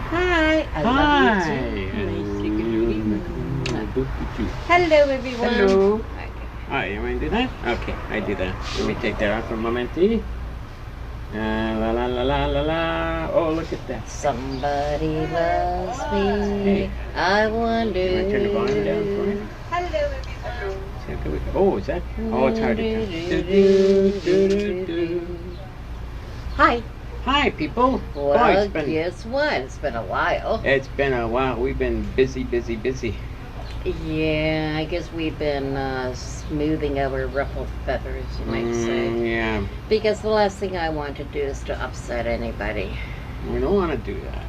Hi. I love you too. Hello, everyone. Hello. Okay. Alright, you want to do that? Okay, I do that. Let me take that off for a moment. La la la la la la. Oh, look at that. Somebody loves me. Hey. I wonder. You want to turn the volume down for me? Hello, everyone. Oh, is that? Oh, it's hard to turn. Hi. Hi, people. Well, guess what? It's been a while. It's been a while. We've been busy. Yeah, I guess we've been smoothing our ruffled feathers, you might say. Yeah. Because the last thing I want to do is to upset anybody. We don't want to do that.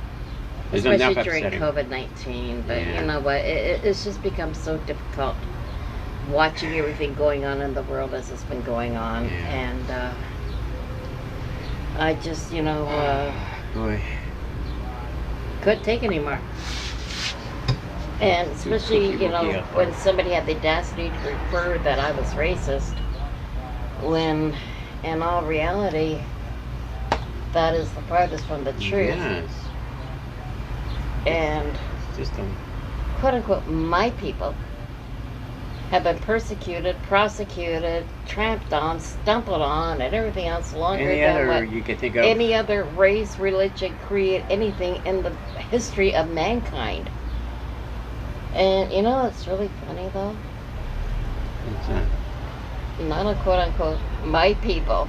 There's especially during COVID-19. But yeah. You know what? It's just become so difficult watching everything going on in the world as it's been going on. Yeah. And I just, boy, couldn't take anymore. And especially, when somebody had the audacity to refer that I was racist, when in all reality, that is the farthest from the truth. Yes. And it's just quote unquote, my people have been persecuted, prosecuted, tramped on, stumbled on, and everything else longer than what you could think of. Any other race, religion, creed, anything in the history of mankind. And it's really funny though. What's that? None of quote unquote my people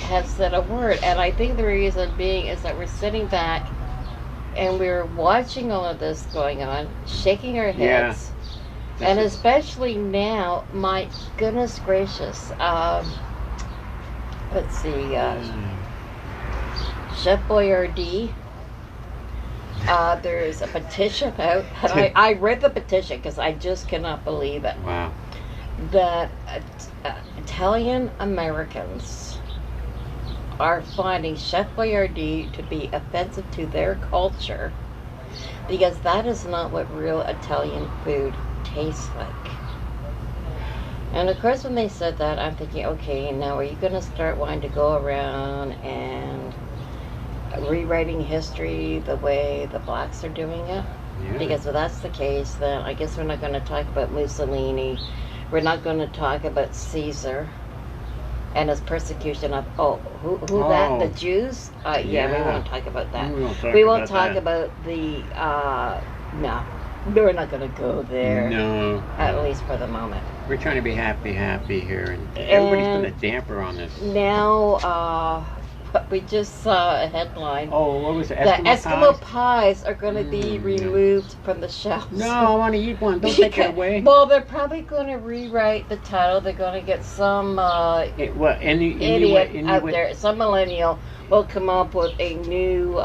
have said a word, and I think the reason being is that we're sitting back and we're watching all of this going on, shaking our heads. Yeah. And especially now, my goodness gracious, let's see, Chef Boyardee. There's a petition out, and I read the petition because I just cannot believe it. Wow. That Italian Americans are finding Chef Boyardee to be offensive to their culture because that is not what real Italian food tastes like. And of course, when they said that, I'm thinking, okay, now are you going to start wanting to go around and rewriting history the way the blacks are doing it? Yeah. Because if that's the case, then I guess we're not going to talk about Mussolini. We're not going to talk about Caesar and his persecution of that, the Jews. Yeah, we won't talk about that. We won't talk about the no, we're not going to go there. No, at least for the moment. We're trying to be happy here, and everybody's putting a damper on this. Now, we just saw a headline. Oh, what was it? The Eskimo pies are going to be removed from the shelves. No, I want to eat one. Don't take it away. Well, they're probably going to rewrite the title. They're going to get some idiot out there, some millennial will come up with a new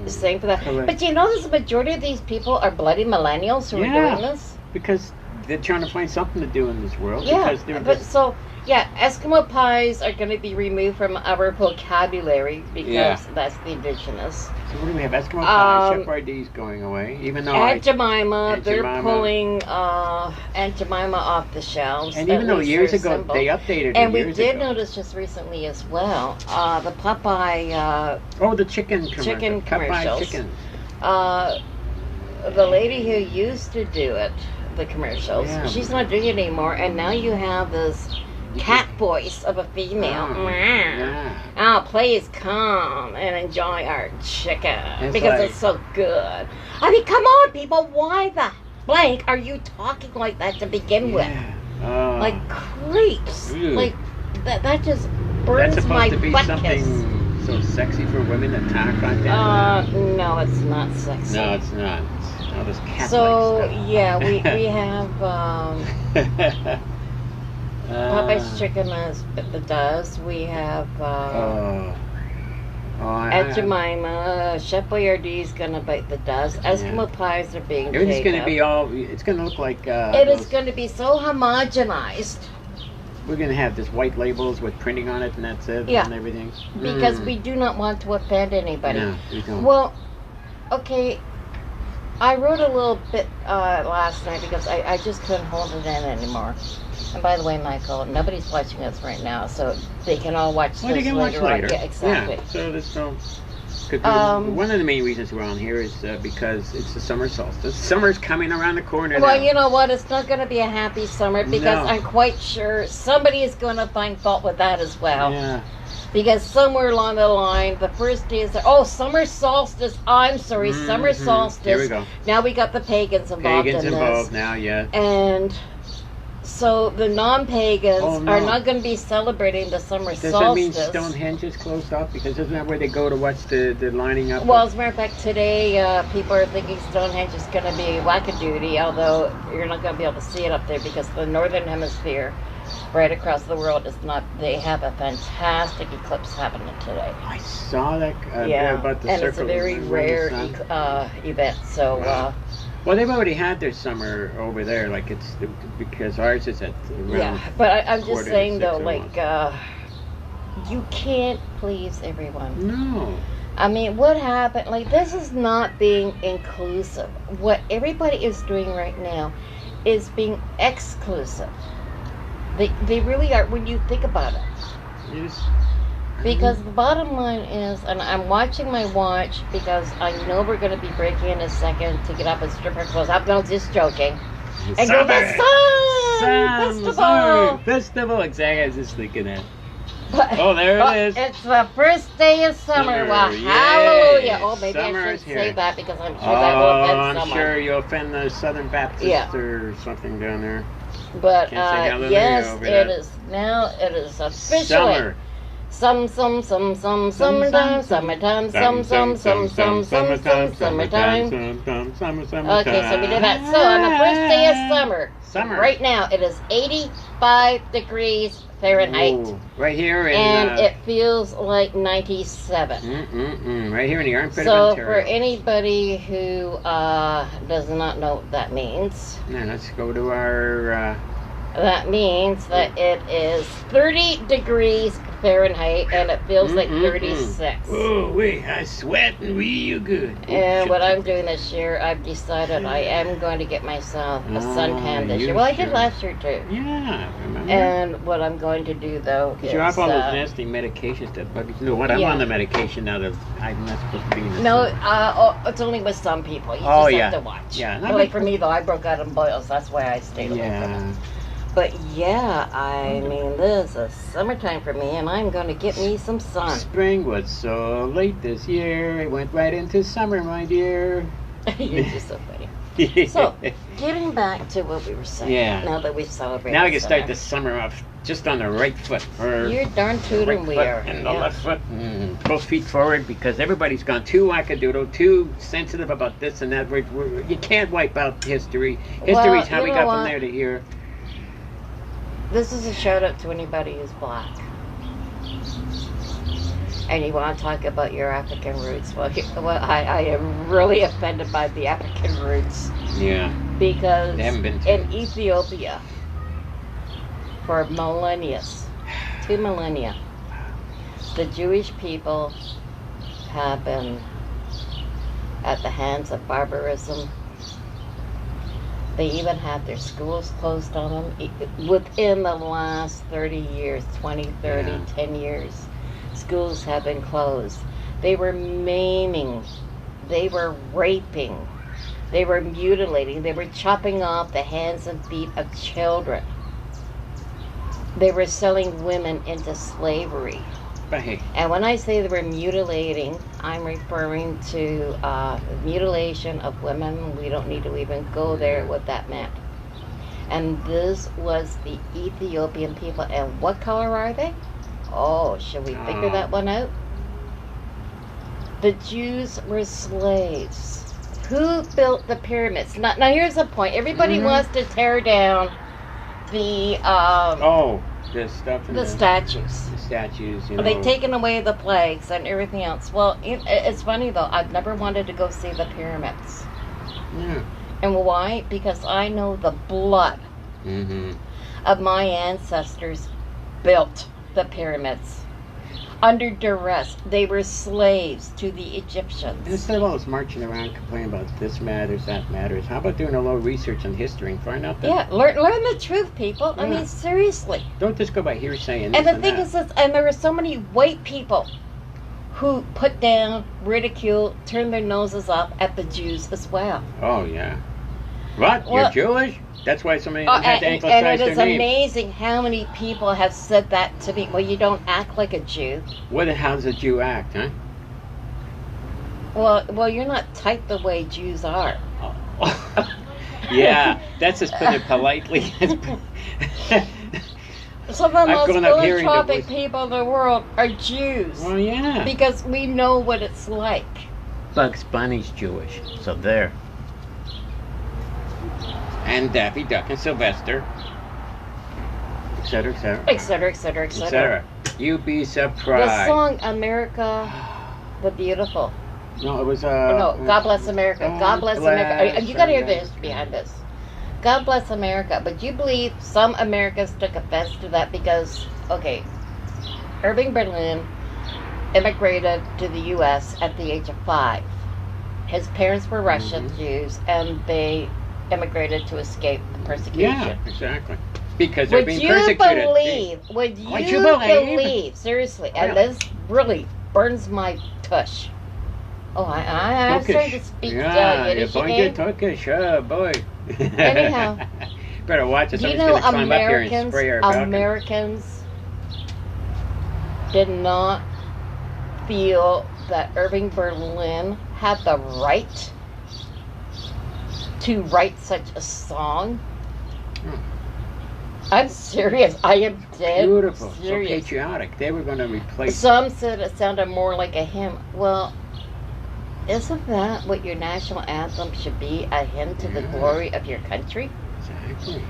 saying for that. But there's a majority of these people are bloody millennials who are doing this? Because they're trying to find something to do in this world. Yeah, because Eskimo pies are going to be removed from our vocabulary because that's the indigenous. So what do we have? Eskimo pie, Chef Boyardee's going away, even though Aunt Jemima, they're pulling Aunt Jemima off the shelves. And even though years ago they updated it. And we did notice just recently as well, the Popeye. The chicken commercials. Popeye chicken. The lady who used to do it, the commercials, she's not doing it anymore, and now you have this cat voice of a female. Oh, please come and enjoy our chicken because it's so good. I mean, come on, people. Why the blank are you talking like that to begin with? Like creeps. Like that just burns my butt kiss. So sexy for women to talk like that? No, it's not sexy. No, it's not. It's all this cat stuff. We have Popeye's chicken as the does. We have Aunt Jemima. Chef Boyardee's gonna bite the does. Eskimo pies are being taken. It's gonna be it's gonna look like it is gonna be so homogenized. We're gonna have this white labels with printing on it, and that's it, and everything. Because we do not want to offend anybody. No, we don't. Well, okay. I wrote a little bit last night because I just couldn't hold it in anymore. And by the way, Michael, nobody's watching us right now, so they can all watch this later. Yeah, exactly. Yeah, so this one of the main reasons we're on here is because it's the summer solstice. Summer's coming around the corner Well, now. you know what? It's not going to be a happy summer because No. I'm quite sure somebody is going to find fault with that as well. Yeah. Because somewhere along the line, the first day is summer solstice. I'm sorry, summer solstice. Here we go. Now we got the pagans involved Pagans in involved this. now, yeah. And so the non-pagans Oh, no. are not going to be celebrating the summer Does solstice. that mean Stonehenge is closed off? Because isn't that where they go to watch the lining up? Well, as a matter of fact, today people are thinking Stonehenge is going to be wackadoodie, although you're not going to be able to see it up there because the northern hemisphere, right across the world, is not. They have a fantastic eclipse happening today. I saw that about the and circle. it's a very around the rare sun. event. So, Wow. Well, they've already had their summer over there, like it's because ours is at around. yeah. But I'm quarter just to saying 6 though, almost. like you can't please everyone. No. I mean, what happened? Like, this is not being inclusive. What everybody is doing right now is being exclusive. They really are, when you think about it. Yes. Because the bottom line is, and I'm watching my watch because I know we're going to be breaking in a second to get up and strip our clothes. I'm not just joking. And go, the sun! Festival! Festival, exactly. I was just thinking that. But- Oh, there it is. It's the first day of summer. Well, Yay. hallelujah. Oh, maybe Summer I is should here. say that because I'm sure that will offend I'm someone. sure you'll offend the Southern Baptists Yeah. or something down there. But Can't say hallelujah yes, over it that. is now. It is officially Summer. summertime, summertime, summertime. Okay, so we did that. So on the first day of summer, right now it is 85 degrees Fahrenheit, Ooh, right here in and it feels like 97. right here in the armpit So of for Ontario. anybody who does not know what that means, Now let's go to our. that means that it is 30 degrees Fahrenheit and it feels like 36. Oh wait, I sweating real good. And what I'm doing this year, I've decided I am going to get myself a suntan this you year. Well, I did should. last year too. Yeah, remember? And what I'm going to do though is Drop all those nasty medications that bug you. You know what? I'm yeah. on the medication now that I'm not supposed to be in the no, sun. it's only with some people. You Oh, just yeah. have to watch. Yeah, But like for me though, I broke out in boils. That's why I stayed away from it. Yeah. But yeah, I mean, this is summertime for me, and I'm going to get me some sun. Spring was so late this year. It went right into summer, my dear. You're just so funny. So, getting back to what we were saying, Yeah. now that we've celebrated Now we can start summer. the summer off just on the right foot. Or You're darn the tootin' right we foot are. and the yeah. left foot. Both feet forward because everybody's gone too wackadoodle, too sensitive about this and that. You can't wipe out history. History's Well, how we you got know from what? there to here. This is a shout out to anybody who's black. And you want to talk about your African roots. Well, I am really offended by the African roots. Yeah. Because They haven't been to in Ethiopia, for millennia, 2 millennia, the Jewish people have been at the hands of barbarism. They even had their schools closed on them. Within the last 30 years, 20, 30, Yeah. 10 years, schools have been closed. They were maiming, they were raping, they were mutilating, they were chopping off the hands and feet of children. They were selling women into slavery. But hey, And when I say they were mutilating, I'm referring to mutilation of women. We don't need to even go there what that meant. And this was the Ethiopian people. And what color are they? Oh, should we figure that one out? The Jews were slaves. Who built the pyramids? Now here's the point. Everybody wants to tear down the the stuff in the statues. the statues, you know. They've taken away the flags and everything else. Well, it's funny though. I've never wanted to go see the pyramids. Yeah. And why? Because I know the blood of my ancestors built the pyramids. Under duress. They were slaves to the Egyptians. Instead of always marching around complaining about this matters, that matters, how about doing a little research on history and find out that... Yeah, learn the truth, people. I Yeah. mean, seriously. Don't just go by hearsay and And this the thing that. is, and there were so many white people who put down, ridicule, turn their noses up at the Jews as well. Oh, yeah. What? Well, You're Jewish? That's why so many of them had to and anglicize it is their names. amazing how many people have said that to me. Well, you don't act like a Jew. How does a Jew act, huh? Well, you're not typed the way Jews are. Yeah, that's just putting it politely. Some of the I've most grown up hearing the philanthropic voice- people in the world are Jews. Well, yeah. Because we know what it's like. Bugs Bunny's Jewish, so there. And Daffy Duck and Sylvester, etc., etc., Et cetera, et cetera, et cetera. etc. You'd be The surprised. song America the Beautiful. No, it was No, God Bless America. God Bless America. You gotta hear the history behind this. God Bless America. But you believe some Americans took offense to that because, okay, Irving Berlin immigrated to the U.S. at the age of 5. His parents were Russian Jews, and they immigrated to escape persecution. Yeah, exactly. Because they're Would being you persecuted. believe? Would you believe? Seriously, and Really? this really burns my tush. Oh, I'm starting to speak Yeah, Yiddish you're going again. to Turkish, oh boy. Anyhow. Better watch it. Do you Somebody's know going to climb up here and spray our balcony. Americans did not feel that Irving Berlin had the right to write such a song? I'm serious. I am dead Beautiful. serious. So patriotic. They were going to replace Some said it sounded more like a hymn. Well, isn't that what your national anthem should be? A hymn to the Yeah. glory of your country? Exactly.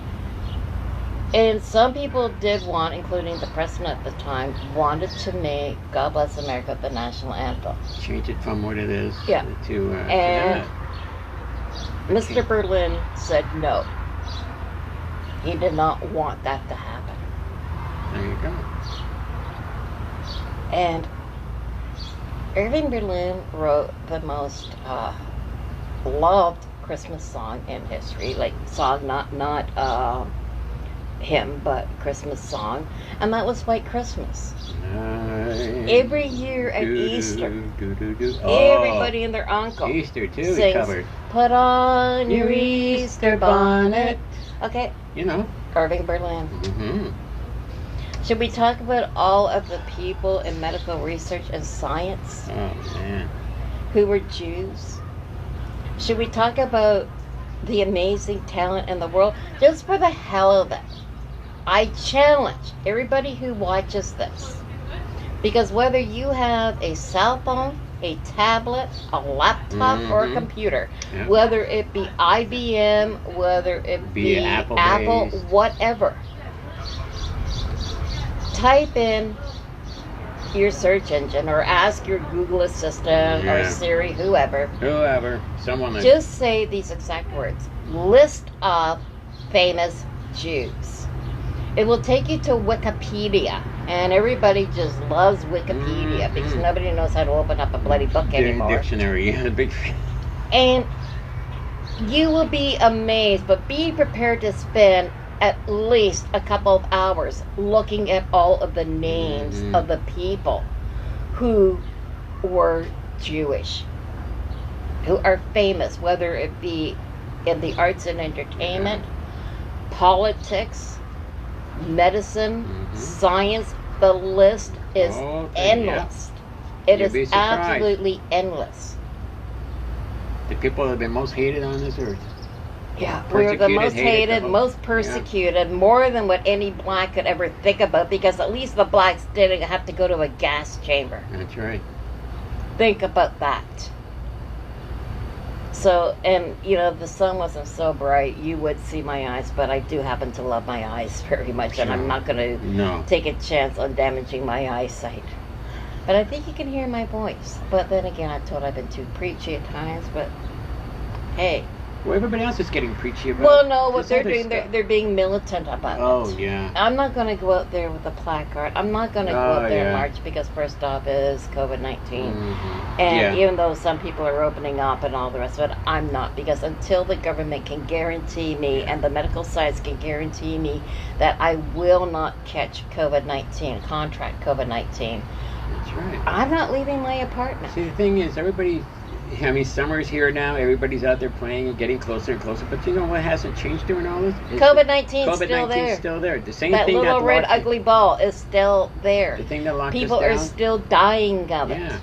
And some people did want, including the president at the time, wanted to make God Bless America the national anthem. Change it from what it is Yeah. to And that. Mr. Berlin said no. He did not want that to happen. There you go. And Irving Berlin wrote the most loved Christmas song in history, like song, not hymn, but Christmas song, and that was White Christmas. Every year at Easter, everybody and their uncle Easter too sings, covered. "Put on your Easter bonnet." Okay, You know. Irving Berlin. Mm-hmm. Should we talk about all of the people in medical research and science Oh man. who were Jews? Should we talk about the amazing talent in the world? Just for the hell of it, I challenge everybody who watches this. Because whether you have a cell phone, a tablet, a laptop, or a computer, Yeah. whether it be IBM, whether it Be be Apple Apple, based. whatever, type in your search engine or ask your Google Assistant or Yeah. Siri, whoever, Someone that just say these exact words. List of famous Jews. It will take you to Wikipedia, and everybody just loves Wikipedia because nobody knows how to open up a bloody book anymore. dictionary. Yeah, the big. And you will be amazed, but be prepared to spend at least a couple of hours looking at all of the names of the people who were Jewish, who are famous, whether it be in the arts and entertainment, politics, medicine, science. The list is endless. It You'd be is surprised. absolutely endless. The people that have been most hated on this earth. Yeah, we're the Persecuted, most hated, the most persecuted, more than what any black could ever think about, because at least the blacks didn't have to go to a gas chamber. That's right. Think about that. So, and you know, if the sun wasn't so bright, you would see my eyes, but I do happen to love my eyes very much, and I'm not going to No. take a chance on damaging my eyesight. But I think you can hear my voice. But then again, I thought I've been too preachy at times, but hey. Well, everybody else is getting preachy about. Well, no, what this they're other doing, stuff. they're being militant about Oh it. yeah. I'm not going to go out there with a placard. I'm not going to go out there and march because first off is COVID-19. And even though some people are opening up and all the rest of it, I'm not. Because until the government can guarantee me and the medical science can guarantee me that I will not catch COVID-19, contract COVID-19, That's right. I'm not leaving my apartment. See, the thing is, everybody. I mean, summer's here now. Everybody's out there playing and getting closer and closer. But you know what hasn't changed during all this? COVID-19 is still COVID-19 there. is still there. The same That thing little that red locked ugly ball is still there. The thing that locked People us down. are still dying of it. Yeah.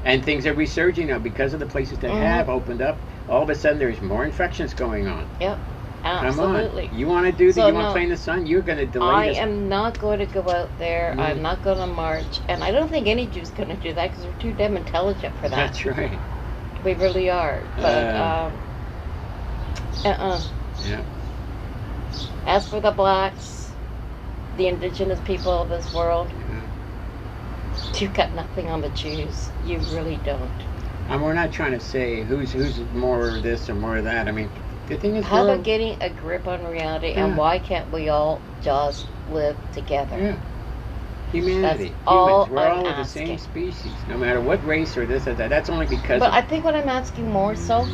And things are resurging now because of the places that have opened up. All of a sudden, there's more infections going on. Yep. Absolutely. Come on. You want to do that? So, You want to play in the sun? You're going to delay this. I am not going to go out there. I'm not going to march. And I don't think any Jew's going to do that because we're too damn intelligent for that. That's right. We really are. But, Yeah. As for the blacks, the indigenous people of this world, you've got nothing on the Jews. You really don't. And we're not trying to say who's more of this or more of that. I mean, the thing is, how about getting a grip on reality, and why can't we all just live together? Yeah. Humanity. That's all We're I'm all of the same species, no matter what race or this or that. That's only because. But I think what I'm asking more so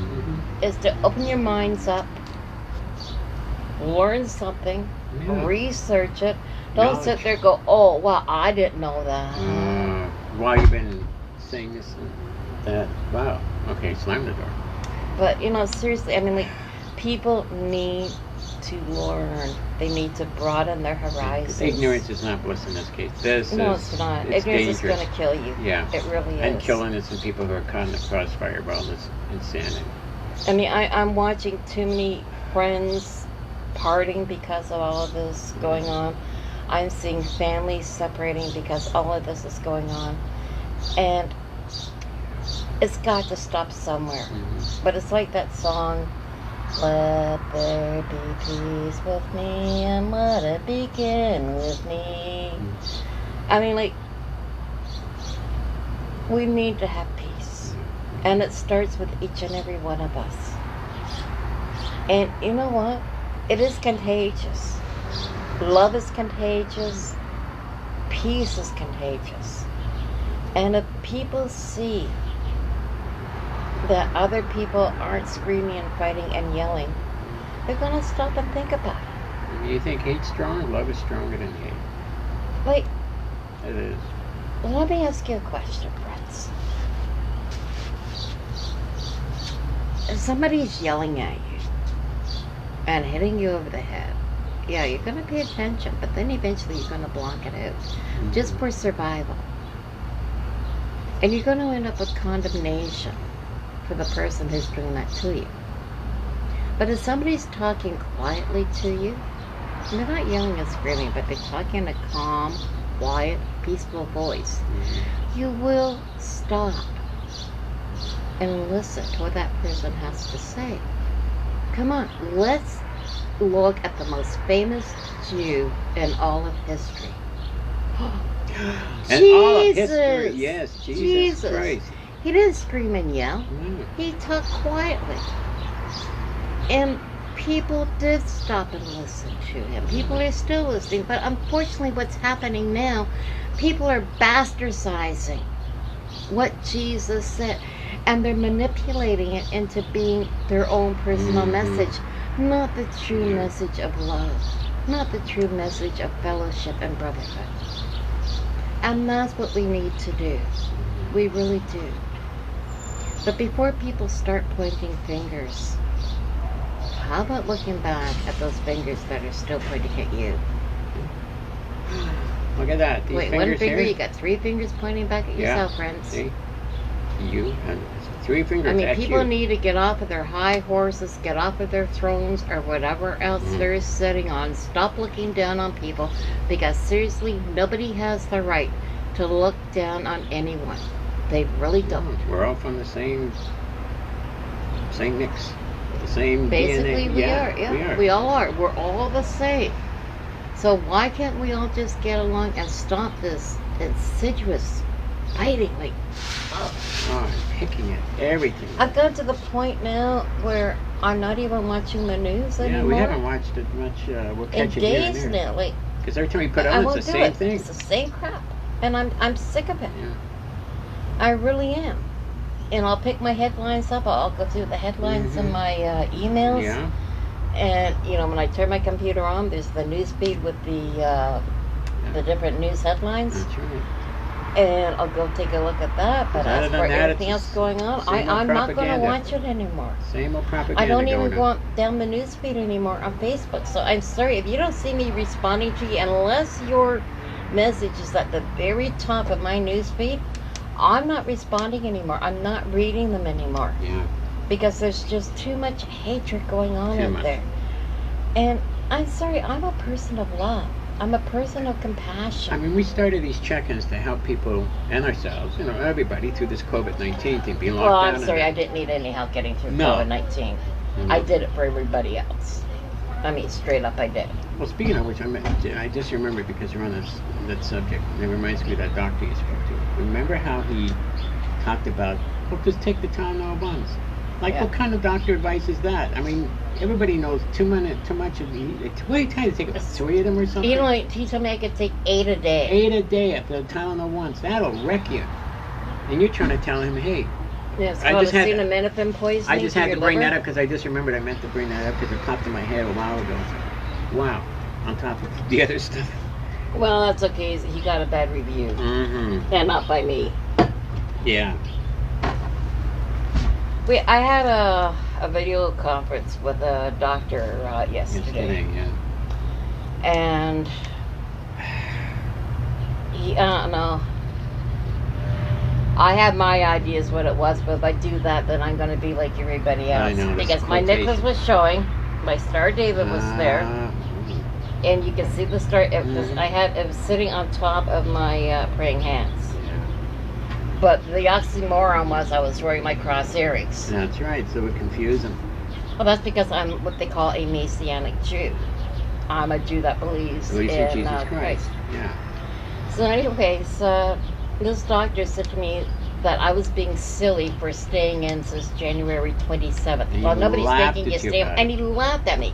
is to open your minds up, learn something, research it. Don't sit there and go, oh, well, I didn't know that. Why you been saying this and that? Wow. Okay, slam the door. But, seriously, I mean, like, people need to learn. They need to broaden their horizons. Ignorance is not bliss in this case. It's not. It's Ignorance dangerous. is going to kill you. Yeah. It really is. And killing innocent people who are caught in the crossfire of all this insanity. I mean, I'm watching too many friends parting because of all of this going on. I'm seeing families separating because all of this is going on. And it's got to stop somewhere. But it's like that song, let there be peace with me and let it begin with me. I mean, like, we need to have peace. And it starts with each and every one of us. And you know what? It is contagious. Love is contagious. Peace is contagious. And if people see that other people aren't screaming and fighting and yelling, they're going to stop and think about it. You think hate's strong? Love is stronger than hate. Like, It is. let me ask you a question, friends. If somebody's yelling at you and hitting you over the head, yeah, you're going to pay attention, but then eventually you're going to block it out just for survival. And you're going to end up with condemnation for the person who's doing that to you. But if somebody's talking quietly to you, and they're not yelling and screaming, but they're talking in a calm, quiet, peaceful voice, you will stop and listen to what that person has to say. Come on, let's look at the most famous Jew in all of history. And Jesus! all of history, yes, Jesus Christ. He didn't scream and yell. He talked quietly. And people did stop and listen to him. People are still listening. But unfortunately, what's happening now, people are bastardizing what Jesus said. And they're manipulating it into being their own personal message. Not the true message of love. Not the true message of fellowship and brotherhood. And that's what we need to do. We really do. But before people start pointing fingers, how about looking back at those fingers that are still pointing at you? Look at that. These Wait, fingers one finger, here. you got 3 fingers pointing back at yourself, friends. See? You and 3 fingers I mean, at people you. need to get off of their high horses, get off of their thrones, or whatever else they're sitting on. Stop looking down on people, because seriously, nobody has the right to look down on anyone. They really don't. We're all from the same mix. The same Basically, DNA. we are. Yeah, we all are. We're all the same. So why can't we all just get along and stop this insidious fighting? Like, Picking at everything. I've got to the point now where I'm not even watching the news anymore. Yeah, we haven't watched it much. We'll catch in it here and days there. now. Like, Because every time we put I on, won't it's the do same it. thing. It's the same crap, and I'm sick of it. Yeah. I really am. And I'll pick my headlines up. I'll go through the headlines in my emails. Yeah. And when I turn my computer on, there's the news feed with the different news headlines. That's right. and I'll go take a look at that. But Other as than for that, everything it's else going on, same old I'm not going to propaganda. watch it anymore. Same old propaganda. I don't even going go on. down the newsfeed anymore on Facebook. So I'm sorry if you don't see me responding to you, unless your message is at the very top of my newsfeed. I'm not responding anymore. I'm not reading them anymore. Yeah. Because there's just too much hatred going on Too out much. there. And I'm sorry, I'm a person of love. I'm a person of compassion. I mean, we started these check-ins to help people and ourselves, you know, everybody through this COVID-19 thing, being locked Well, down. I'm sorry, I didn't need any help getting through No. COVID-19. I did it for everybody else. I mean, straight up, I did. Well, speaking of which, I just remembered because you're on that subject. It reminds me of that doctor you spoke to. Remember how he talked about, well, just take the Tylenol buns. Like, Yeah. what kind of doctor advice is that? I mean, everybody knows too much of the. What are you trying to take? 3 of them or something? He told me I could take 8 a day. 8 a day of the Tylenol once. That'll wreck you. And you're trying to tell him, hey. Yeah, it's I called just had- acetaminophen poisoning. I just had your to bring liver. that up because I just remembered I meant to bring that up because it popped in my head a while ago. So, wow. On top of the other stuff. Well, that's okay. He got a bad review. Mm-hmm. And not by me. Yeah. I had a video conference with a doctor yesterday. Yeah. And I don't know. I have my ideas what it was, but if I do that, then I'm going to be like everybody else. I know, that's because my quotation. necklace was showing, my Star David was there, and you can see the star. It was sitting on top of my praying hands. But the oxymoron was I was wearing my cross earrings. That's right, so we confuse them. Well, that's because I'm what they call a Messianic Jew. I'm a Jew that believes in Jesus Christ. Christ. Yeah. So anyways, this doctor said to me that I was being silly for staying in since January 27th. And Well, he nobody's laughed making you at you stay, about and it. he laughed at me.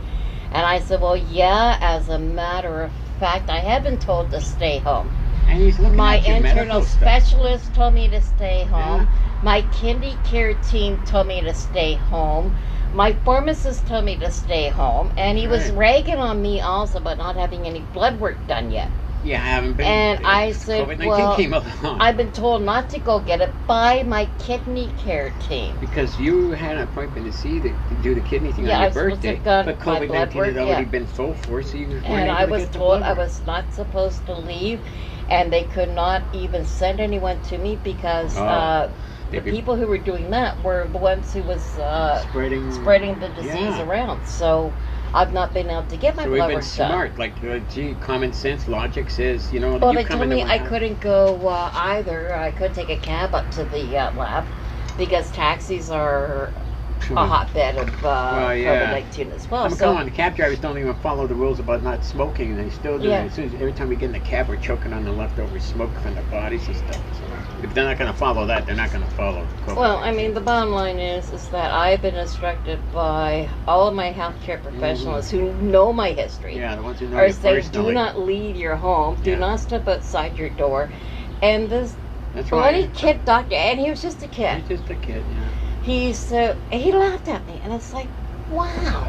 And I said, well, yeah, as a matter of fact, I have been told to stay home. And he's looking My at your internal medical stuff. specialist told me to stay home. Yeah. My kidney care team told me to stay home. My pharmacist told me to stay home. And he was Right. ragging on me also about not having any blood work done yet. Yeah, I haven't been. And I said, COVID-19 well, came along. I've been told not to go get it by my kidney care team. Because you had an appointment to do the kidney thing Yeah, on I your was supposed to birthday, have got but my blood COVID-19 work, had already yeah. been full force, so you weren't And able I to was get the told blood I work. was not supposed to leave, and they could not even send anyone to me because the They could- people who were doing that were the ones who was spreading the disease Yeah. around. So I've not been able to get my So we've blood been work done. smart, like, gee, common sense, logic says, you know, Well, you they come told into me my I house. couldn't go either. I couldn't take a cab up to the lab because taxis are a hotbed of yeah. COVID-19 as well. I mean, So come on, the cab drivers don't even follow the rules about not smoking, and they still do Yeah. it. As soon as, every time we get in the cab, we're choking on the leftover smoke from their bodies and stuff. So if they're not going to follow that, they're not going to follow COVID. well, I mean, the bottom line is that I've been instructed by all of my healthcare professionals who know my history. Yeah, the ones who know Or you say, personally. do not leave your home. Do Yeah. not step outside your door. And this That's bloody right. kid doctor, and he was just a kid. He's just a kid, yeah. He laughed at me, and it's like, wow.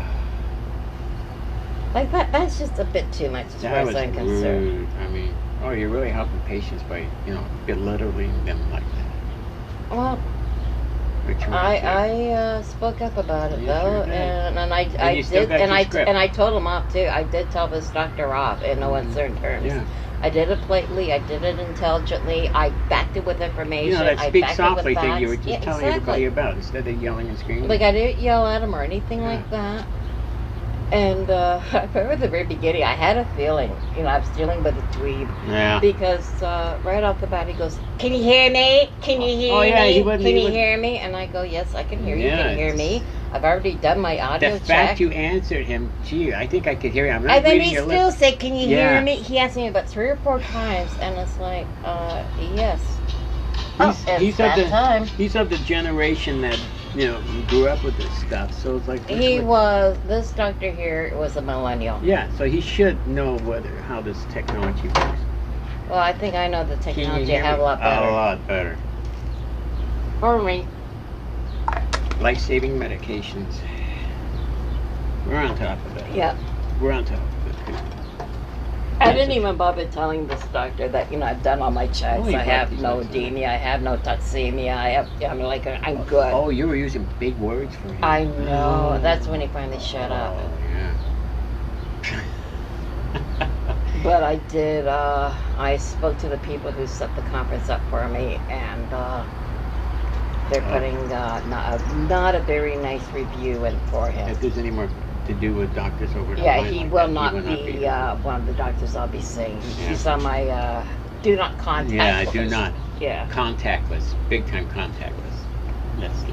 Like that's just a bit too much as far That as was I'm concerned. rude. I mean, you're really helping patients by, belittling them like that. Well, Which I spoke up about it Yes, though, you did. and I you still did, got and your script. I told him off too. I did tell this doctor off in no uncertain terms. Yeah. I did it politely. I did it intelligently. I backed it with information. You know, that I speak backed softly it with thing facts. you were just Yeah, telling exactly. everybody about instead of yelling and screaming. Like I didn't yell at him or anything Yeah. like that. And I remember at the very beginning, I had a feeling, I was dealing with a dweeb. Yeah. Because right off the bat, he goes, "Can you hear me? Can you hear Oh, yeah, me? he wouldn't- Can he you wouldn't- hear me?" And I go, "Yes, I can hear you. Yeah, You can hear it's- me. I've already done my audio The check." fact you answered him, gee, I think I could hear you. I'm not And then reading he your still lips. said, "Can you Yeah. hear me?" He asked me about 3 or 4 times, and it's like, yes. It's that time. He's of the generation that, grew up with this stuff. So it's like This doctor here was a millennial. Yeah, so he should know how this technology works. Well, I think I know the Can you technology hear a hell me? of a lot better. A lot better. For me. Life-saving medications. We're on top of it. Yeah. We're on top of it. I didn't even bother telling this doctor that, I've done all my checks. Oh, you I have got no these medicines. edema. I have no toxemia. I'm good. Oh, you were using big words for him. I know. That's when he finally shut up. Oh, yeah. But I did, I spoke to the people who set the conference up for me, and they're putting not a very nice review in for him. If there's any more to do with doctors over the Yeah, line he like will that, not he be one of the doctors I'll be seeing. Yeah. He's on my do not contact Yeah, list. do not. Yeah. Contactless. Big time contactless. Let's.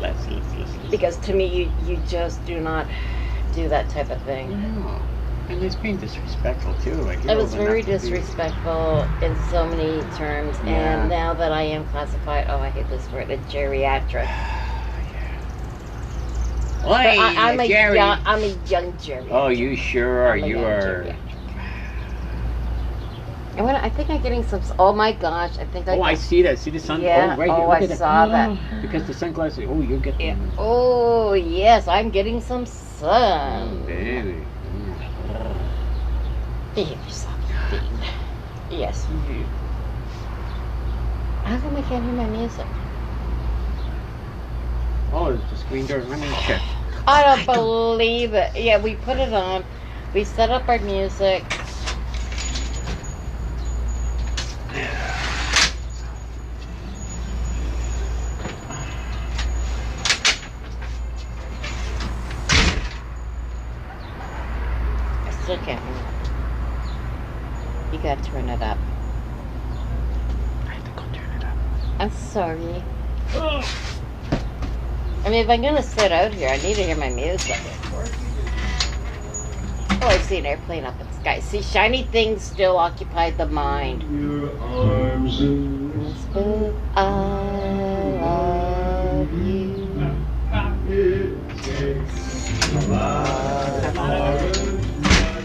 Because to me, you just do not do that type of thing. No. And it's being disrespectful too. Like It was very disrespectful in so many terms, Yeah. and now that I am classified, I hate this word, a geriatric. But Hey, I'm a Jerry. young geriatric. Oh, you sure are. I'm a You young are. geriatric. And I think I'm getting some. Oh my gosh! I think Oh, I see that. See the sun? Yeah. Oh, right here. Oh, Look I at that. saw that. Because the sunglasses. Oh, you're getting. Yeah. Oh yes, I'm getting some Oh, sun. baby. Behave yourself, Dean. Yes, you. How come I can't hear my music? Oh, it's the screen door. Let me check. I don't believe it. Yeah, we put it on. We set up our music. I still can't hear it. You gotta turn it up. I have to go turn it up. I'm sorry. I mean, if I'm gonna sit out here, I need to hear my music. Oh, I see an airplane up in the sky. See, shiny things still occupy the mind. Your arms Whisper, I love you.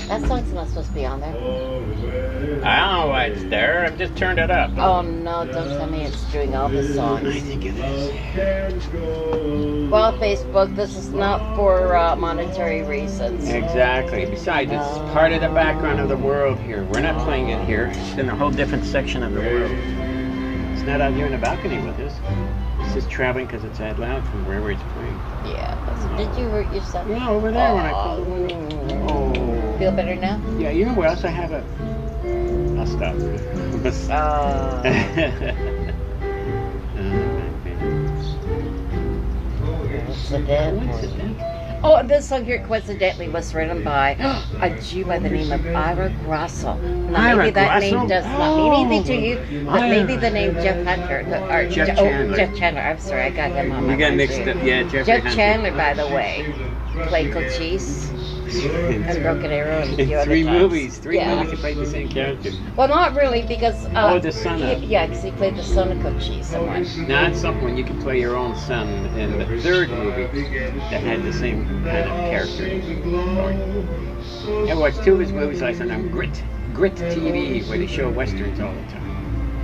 That song's not supposed to be on there. I don't know why it's there. I've just turned it up. Oh no, don't tell me it's doing all the I songs. think it is. Well, Facebook, this is not for monetary reasons. Exactly. Besides, it's part of the background of the world here. We're not playing it here. It's in a whole different section of the world. It's not out here in the balcony with us. It's just traveling because it's that loud from wherever it's playing. Yeah. Did you hurt yourself? Yeah, over there when I pulled the window. Oh. Feel better now? Yeah, you know what else I have? I'll stop. Coincidentally. Oh, and this song here coincidentally was written by a Jew by the name of Ira Grosso. Now, Ira maybe that Grosso? name does not mean anything to you, but maybe the name Jeff Hunter, or Jeff Chandler. Jeff Chandler. I'm sorry, I got him on my You got mind, mixed too. up. Yeah, Jeffrey Jeff Hunter. Chandler, by the way, played Cochise and Broken Arrow and a few In other three times. movies. Three Yeah. movies he played the same character. Well, not really, because The son of. yeah, because he played the son of Cochise in one. Now it's something when you can play your own son in the third movie that had the same kind of character. I watched two of his movies last night on Grit TV, where they show westerns all the time.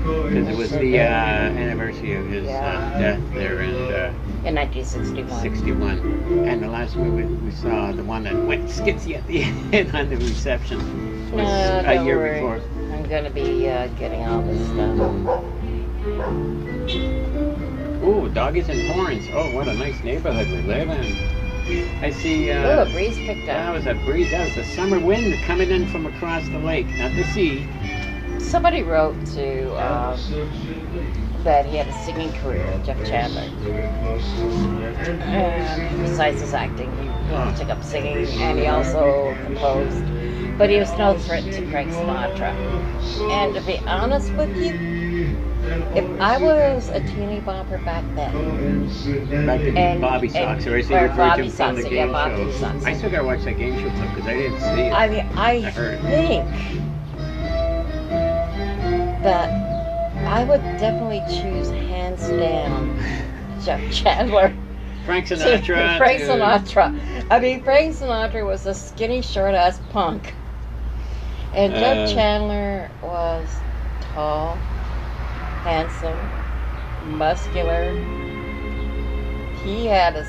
Because it was the anniversary of his death there In 1961. 61. And the last movie we saw, the one that went skitsy at the end on the reception, was No, a don't year worry. before. I'm gonna be getting all this stuff. Ooh, doggies and horns. Oh, what a nice neighborhood we live in. I see. Oh, a breeze picked That up. was a breeze. That was the summer wind coming in from across the lake, not the sea. Somebody wrote to that he had a singing career, Jeff Chandler. And besides his acting, he took up singing, and he also composed. But he was no threat to Frank Sinatra. And to be honest with you, if I was a teeny bopper back then, Back in And- Bobby and- Socks, or I see or referred to Bobby him from the Socks, yeah, game Bobby show. Socks. I still gotta watch that game show because I didn't see it. I mean, I heard it. think that I would definitely choose hands down Jeff Chandler. Frank Sinatra. Frank to- Sinatra. I mean, Frank Sinatra was a skinny, short-ass punk. And Jeff Chandler was tall, handsome, muscular. He had a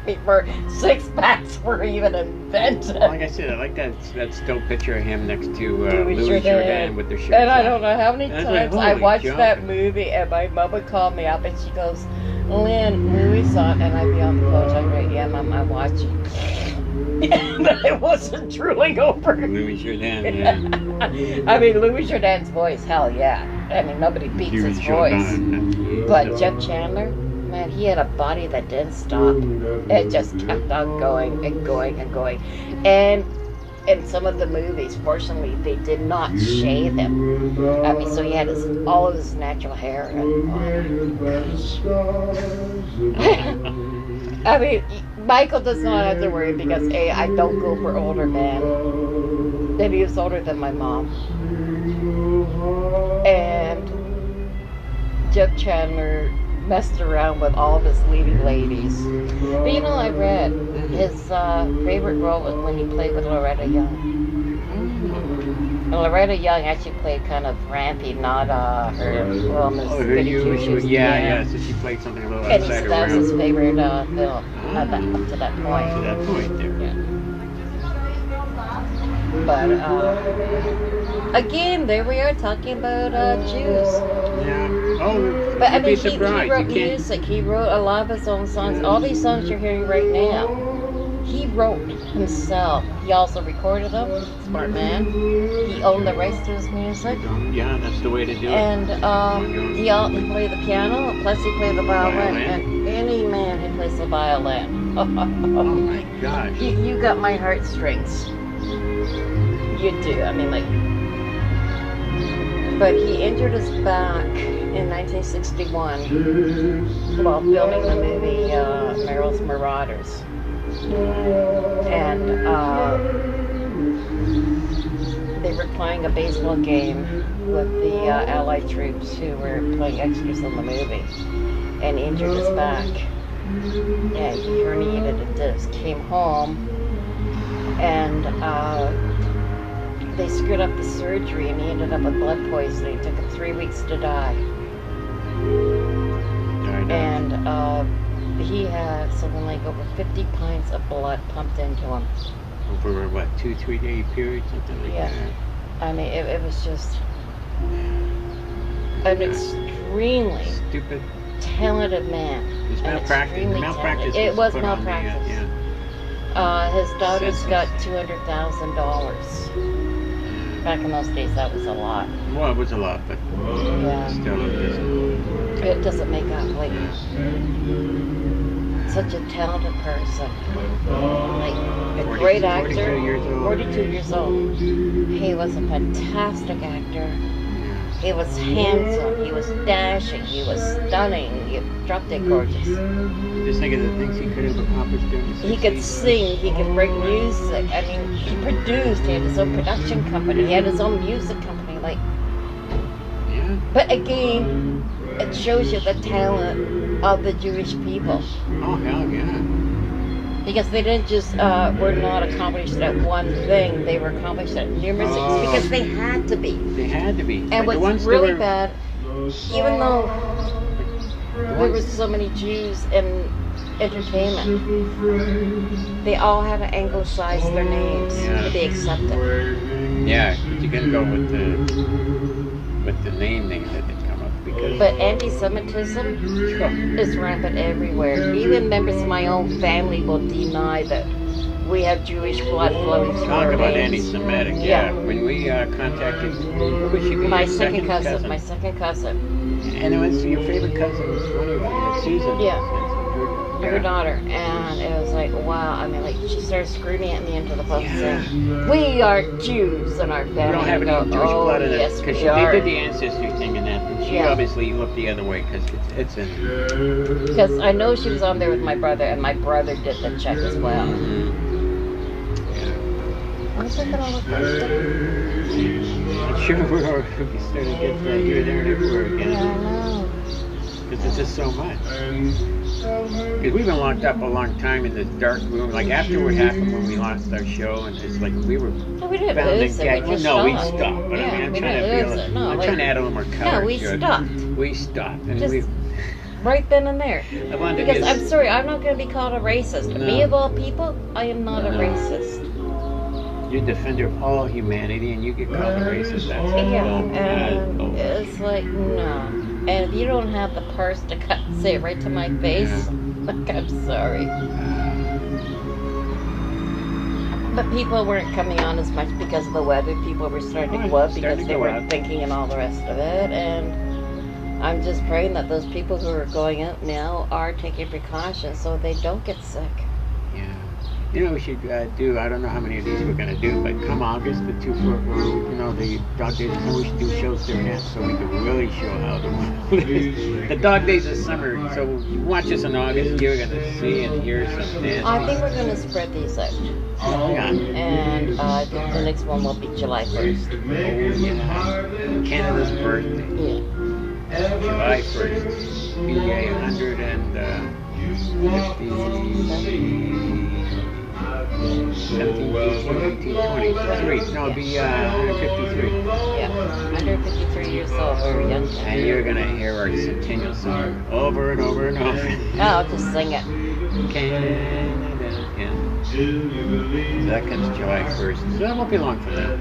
before six-packs were even invented. Like I said, I like that still picture of him next to Louis Jourdain. Jourdain with their shirt. And I don't know how many That's like, times I holy watched that jumping. movie, and my mom would call me up, and she goes, Lynn, Louis saw it, and I'd be on the couch. I'm like, yeah, Mom, I'm watching. And I wasn't drooling over. Louis Jourdain, yeah. I mean, Louis Jourdain's voice, hell yeah. I mean, nobody beats his voice. But Jeff Chandler, man, he had a body that didn't stop. It just kept on going and going and going. And in some of the movies, fortunately, they did not shave him. I mean, so he had all of his natural hair. And, I mean, Michael does not have to worry because A, I don't go for older men. And he was older than my mom. And Jeff Chandler messed around with all of his leading ladies. But you know, I read his favorite role was when he played with Loretta Young. And Loretta Young actually played kind of rampy, not her Miss Goody Two Shoes. Yeah, so she played something a little And outside her that was his realm. favorite film up to that point. To that point there. Yeah. But again, there we are talking about Jews. Yeah. Oh, But I you'd be mean, he surprised. wrote You can't- music. He wrote a lot of his own songs. All these songs you're hearing right now, he wrote himself. He also recorded them. Smart man. He owned the rights to his music. Yeah, that's the way to do it. And he played the piano. Plus, he played the violin. And any man who plays the violin, Oh my gosh. you got my heartstrings. You do. I mean, like. But he injured his back in 1961 while filming the movie Merrill's Marauders. And they were playing a baseball game with the Allied troops who were playing extras in the movie. And he injured his back. And he herniated a disc. Came home and they screwed up the surgery and he ended up with blood poisoning. It took him 3 weeks to die. And he had something like over 50 pints of blood pumped into him. Over a, what, 2-3 day period, something like Yeah. that. I mean, it was just an extremely Stupid. talented man. It was An malpractice. extremely Malpractice. talented- It was put on the, malpractice. yeah. His daughter's Senseless. got $200,000. Back in those days, that was a lot. Well, it was a lot, but Yeah. still it isn't. It doesn't make up, like, such a talented person. Like, a great 42 actor. years old. 42 years old. He was a fantastic actor. He was handsome. He was dashing. He was stunning. He drop dead gorgeous. Just think of the things he could have accomplished during the 60s. He could sing. He could write music. I mean, he produced. He had his own production company. He had his own music company. Like, Yeah. but again, it shows you the talent of the Jewish people. Oh, hell yeah. Because they didn't just were not accomplished at one thing. They were accomplished at numerous things because they had to be. They had to be. And Like the what's ones that really were- bad, even though the there ones- were so many Jews in entertainment, they all had to anglicize their names to be accepted. Yeah, you can go with the name that they come up because. But anti-Semitism is rampant everywhere. Even members of my own family will deny that we have Jewish blood flowing through Talk our about veins. anti-Semitic. Yeah. Yeah. When we contacted, who was she? My Your second cousin. My second cousin. And it was your favorite cousin was one of them, Susan. Yeah. Her Her daughter, and it was like, wow. I mean, like, she started screaming at me into the phone saying, "We are Jews in our family." We don't have I any go, Jewish "Oh, blood in it yes, because we they are." did the ancestry thing and that, and she Yeah. obviously looked the other way because it's in. Because I know she was on there with my brother, and my brother did the check as well. I was thinking all the stuff. I'm sure we started getting that here, there, and everywhere Yeah, again I know. because it's just so much. Because we've been locked up a long time in this dark room. Like after what happened when we lost our show, and it's like we were No, we didn't bound lose to it. get. We just No, we stopped. stopped. But Yeah, I mean, I'm we trying to didn't feel. lose it. No, I'm like- trying to add a little more color. No, we to it. stopped. We stopped, and Just- we right then and there. I wanted Because to I'm sorry, I'm not going to be called a racist. No. Me of all people, I am not a No. racist. You're a defender of all humanity, and you get called a racist. That's Yeah, bull. and it's like, no. And if you don't have the parse to say it right to my face, like, I'm sorry. But people weren't coming on as much because of the weather. People were starting to go up because they weren't thinking and all the rest of it. And I'm just praying that those people who are going out now are taking precautions so they don't get sick. Yeah. You know, we should do, I don't know how many of these we're going to do, but come August, the the dog days of summer, we should do shows during that so we can really show how the world is. The dog days of summer, so you watch us in August, you're going to see and hear some nasty. I think we're going to spread these out. Yeah. And I think the next one will be July 1st. Oh, yeah. Canada's birthday. Yeah. July 1st. BA 117, 18, 20, 3. No, it'll be 153. Yeah. 153 years old. Very young. And you're going to hear our centennial song over and over and over. I'll just sing it. Canada. Yeah. So that comes July 1st. So that won't be long from now.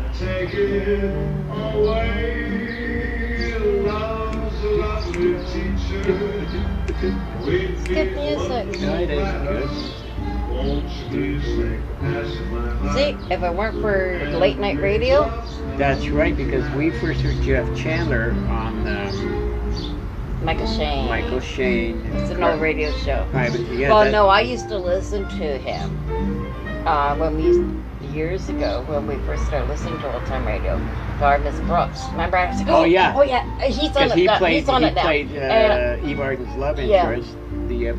It's good music. No, it is good. See, if it weren't for late night radio, That's right, because we first heard Jeff Chandler on Michael Shane. Michael Shane. It's an old radio show. Yeah, Well, no, I used to listen to him years ago when we first started listening to old time radio. Our Miss Brooks. Remember? I said, Oh, yeah. Oh yeah. He's on it. he Now. played, He's on he it now. played And Eve Arden's love Yeah. interest. The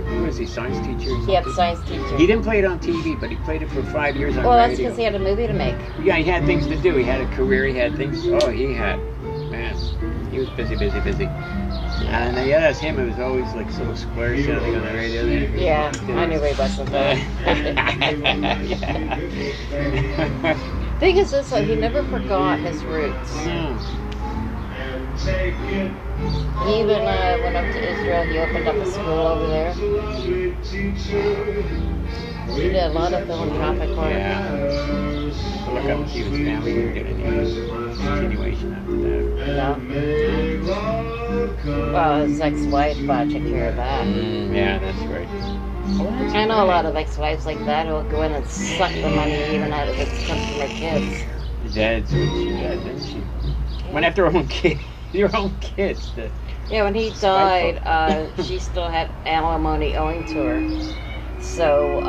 who was he, science teacher? Or he had a something? science teacher. He didn't play it on TV, but he played it for 5 years on Well, that's radio. because he had a movie to make. Yeah, he had things to do. He had a career. He had things. Oh, he was busy. And yeah, that's him. It was always like so square sounding on the radio there. Yeah, I knew he wasn't though. Yeah. Thing is this, though, he never forgot his roots. No. He even went up to Israel. He opened up a school over there. He did a lot of philanthropic work. Yeah. Look up and see his family didn't get any continuation after that. No. Well, his ex-wife took care of that. Yeah, that's right. I know a lot of ex-wives like that who will go in and suck the money even out of it to come from their kids. That's what she did, didn't she? Went after her own kid. Your own kids. Yeah, when he died, she still had alimony owing to her. So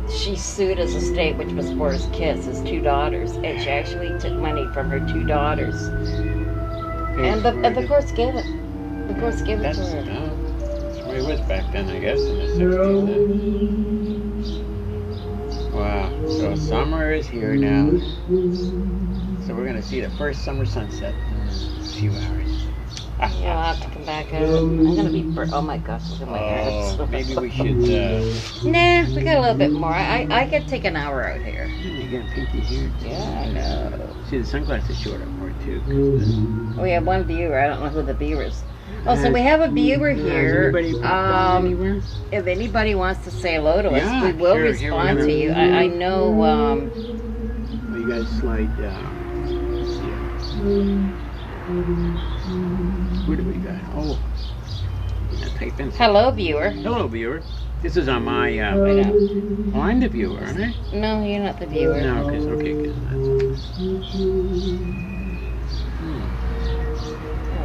she sued his estate, which was for his kids, his 2 daughters, and she actually took money from her 2 daughters. And the courts gave it. The courts gave it to her. That's the way it was back then, I guess, in the 60s. Wow. So summer is here now. So we're going to see the first summer sunset in a few hours. Yeah, I'll have to come back out. I'm going to be... oh my gosh, look at my hair. Maybe we should... Nah, we got a little bit more. I could take an hour out here. You got pinky here. Yeah, I know. See, the sunglasses showed up more too. We have one viewer. I don't know who the viewer is. Oh, so we have a viewer here. If anybody wants to say hello to us, we will respond to you. I know... Well, you guys slide down. Where do we go? Oh, type in. Hello, viewer. Hello, viewer. This is on my. Oh, I'm the viewer, aren't I? no, you're not the viewer. No, because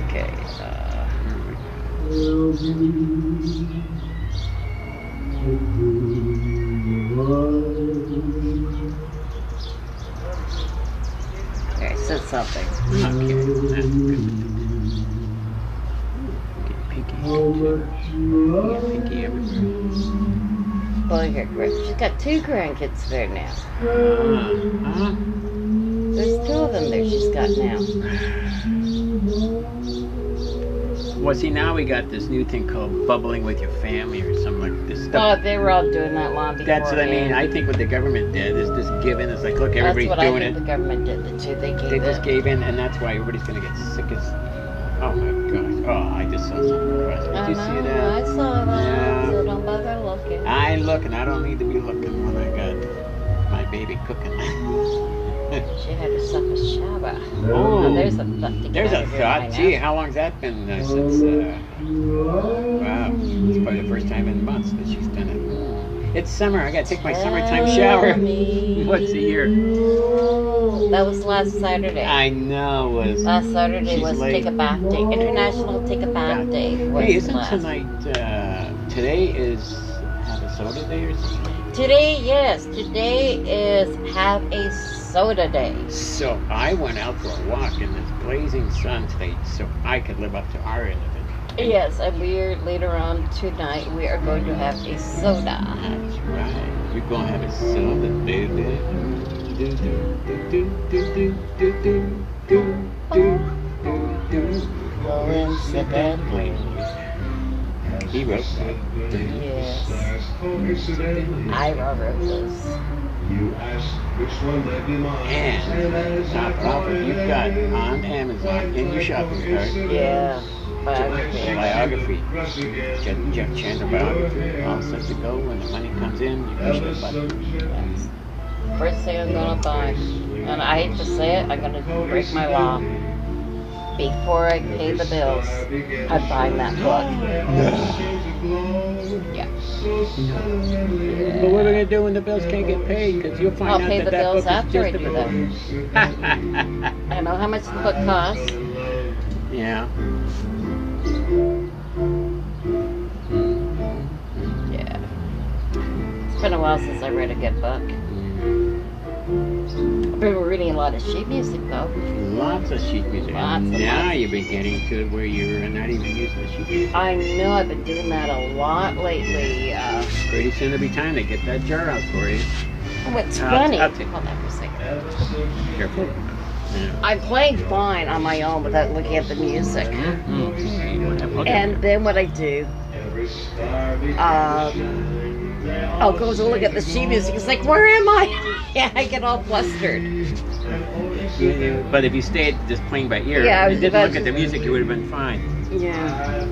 Okay. Okay, I said something. Okay, that's good. Pinky. Pinky everywhere. Well, she's got 2 grandkids there now. There's 2 of them there she's got now. Well, see, now we got this new thing called bubbling with your family or something like this stuff. Oh, they were all doing that long before. That's what I mean. I think what the government did is just give in. It's like, look, everybody's that's what doing I think it. the government did too. They They just gave in, and that's why everybody's going to get sick as... Oh, my gosh. I just saw something across. Did you see I that? saw that. Yeah. So don't bother looking. I look, and I don't need to be looking when I got my baby cooking. She had herself a shower. Oh, There's a thought to get there's out a of here thought. by Gee, now. how long's that been since? Wow, it's probably the first time in months that she's done it. It's summer. I gotta take my summertime shower. What's the year? That was last Saturday. I know. It was. Last Saturday She's was late. Take a Bath Day. International Take a Bath Day was Hey, isn't last. tonight? Today is have a soda day or something? Today, yes. Today is Have a Soda Day. So I went out for a walk in this blazing sun today, so I could live up to our end of it. Yes, and we're later on tonight. We are going to have a soda. That's right. We're gonna have a soda, baby. Do do do do do do do do do. Coincidentally. He wrote that. Yes. I wrote this. You ask which one might be mine. And top it off, you've got on Amazon in your shopping cart Yeah. Biography. Jeff Chandler biography, all set to go. When the money comes in, you push the button. Yes. First thing I'm gonna buy, and I hate to say it, I'm gonna break my law. Before I pay the bills, I'm buying that book. Yeah. But what are we gonna do when the bills can't get paid? Because you'll find I'll out pay that the that bills book after I is do just them. a I know how much the book costs. Yeah. Yeah. It's been a while since I read a good book. I've been reading a lot of sheet music though. Lots of sheet music. Lots and Now lots. you've been getting to it where you're not even using the sheet music. I know I've been doing that a lot lately. Pretty soon it'll be time to get that jar out for you. What's I'll funny? take- Hold on for a second. Careful. Yeah. I'm playing fine on my own without looking at the music. Okay. And then what I do, I'll go to look at the sheet music. It's like, where am I? Yeah, I get all flustered. But if you stayed just playing by ear, Yeah, I and was didn't about look at to- the music, you would have been fine. Yeah.